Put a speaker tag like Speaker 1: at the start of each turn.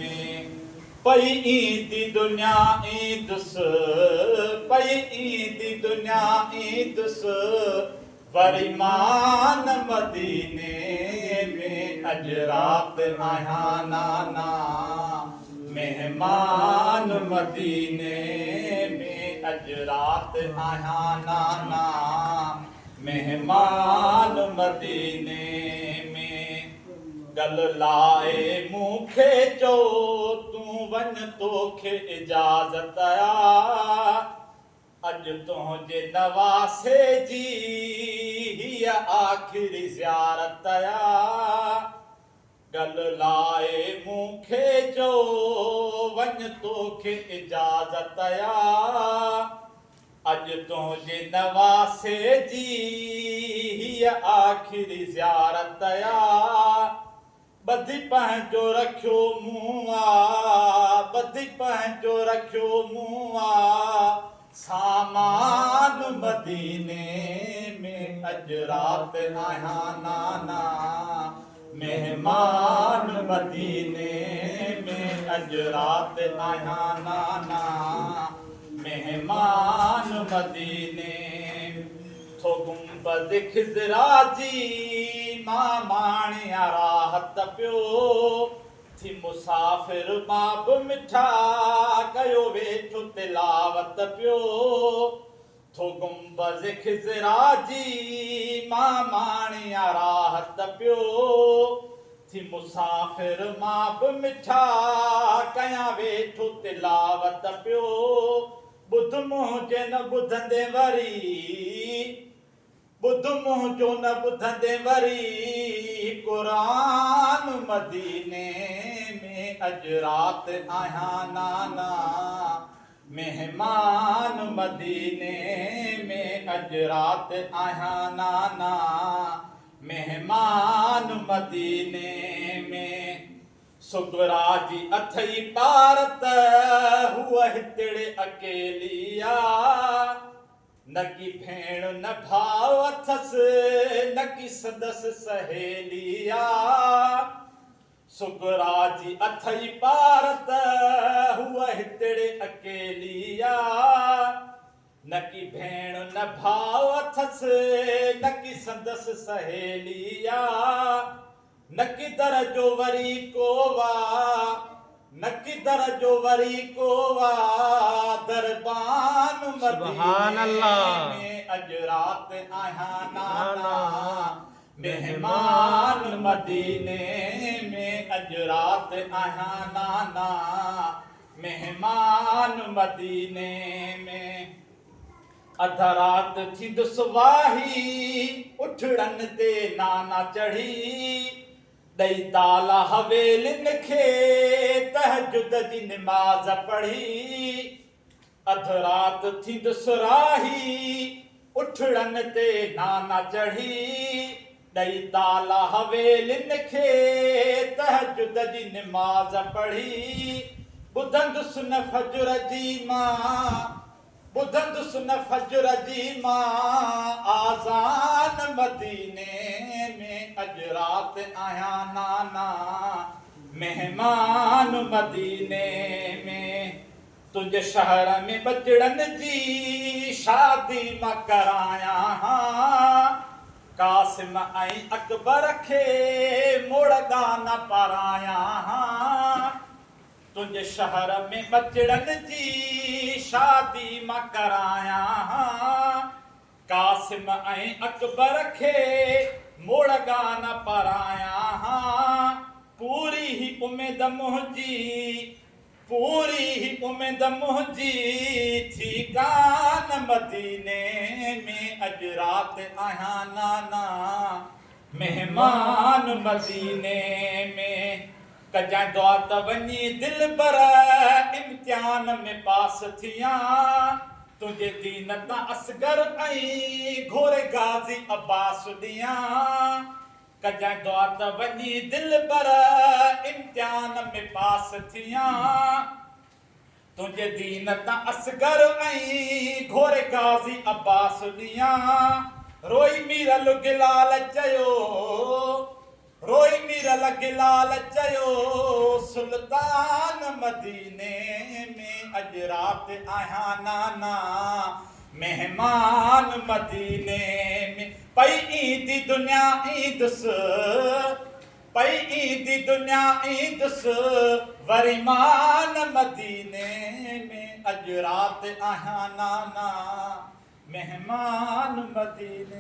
Speaker 1: में पई ईदी दुनिया ईदुस पई ईदी दुनिया ईदुस वरी मान मदीने में अज रात आया नाना मेहमान मदीने में अज रात आया नाना मेहमान मदीने में गल लाए मूंखे चो तूं वन तोखे इजाज़त आ अज तुंहिंजे नवासे जी हीअ आख़िरी ज़ियारत आ गल लाए मूंखे चो वन तोखे इजाज़त आ अज तुंहिंजे नवासे जी हीअ आख़िरी ज़ियारत आ ॿधी पंहिंजो रखियो मूं आ ॿधी पंहिंजो रखियो मूं आ सामान मदीने में अज रात आया नाना मेहमान मदीने में अज रात आया नाना मेहमान मदीने थो गुंबद खिज़रा जी मां माणिया राहत पियो थी मुसाफ़िर मां बि मिठा कयो वेठो तिलावत पियो थो गुंबद खिज़रा जी मां माणिया राहत पियो थी मुसाफ़िर मां बि मिठा कयां वेठो तिलावत पियो ॿुध मुंहिंजे न ॿुधंदे वरी ॿुध मुंहिंजो न ॿुधंदे वरी क़ुरान मदीने में अज रात आया नाना मेहमान मदीने में अज रात आया नाना मेहमान मदीने में सुगरा जी अथई पारत हुआ हितड़े अकेली आ न की भेण न भाव अथस न की सदस सहेली आ सुगरा जी अथई पारत हुआ हितड़े अकेली आ न की भेण न भाव अथस न की सदस सहेली आ न की दर जो वरी कोवा न की दर जो वरी कोवा दरबान मदीने में अज रात आया नाना मेहमान मदीने में अज रात आया नाना मेहमान मदीने में अध रात थी दुसवाही उठड़न ते नाना चढ़ी दई ताला हवेलिन खे तहजुद जी नमाज़ पढ़ी अध रात थी दुसराही उठड़न ते नाना चढ़ी दई ताला हवेलिन खे तहजुद जी नमाज़ पढ़ी ॿुधंदुसि न फजर जी मां ॿुधंदुसि न फजर जी मां आज़ान मदीने में अज रात आया नाना मेहमान मदीने में तुंहिंजे शहर में बचड़न जी शादी मां कराया कासिम ऐं अकबर खे मोड़ गाना पाराया तुंहिंजे शहर में बचड़न जी शादी मां कराया कासिम ऐं अकबर खे मोड़ गाना पाराया पूरी ही उमेद मुंहिंजी पूरी ही उमेद मुंहिंजी थी कान मदीने में अज रात आया नाना मेहमान मदीने में कजां दुआ त वञी दिल पर इम्तिहान में पास थिया तुंहिंजे दीन तां असगर ऐं घोरे गाज़ी अब्बास ॾियां कजां दुआ त वञी दिल पर इम्तिहान में पास थिया तुंहिंजे दीन तां असगर ऐं घोरे गाज़ी अब्बास ॾियां रोई मीरल गिलाल चयो रोई मीर लॻलाल चयो सुल्तान मदीने में अॼु राति आहियां नाना मेहमान मदीने में पई ईंदी दुनिया ईंदुसि पई ईंदी दुनिया ईंदुसि वरी मान मदीने में अॼु राति आहियां नाना मेहमान मदीने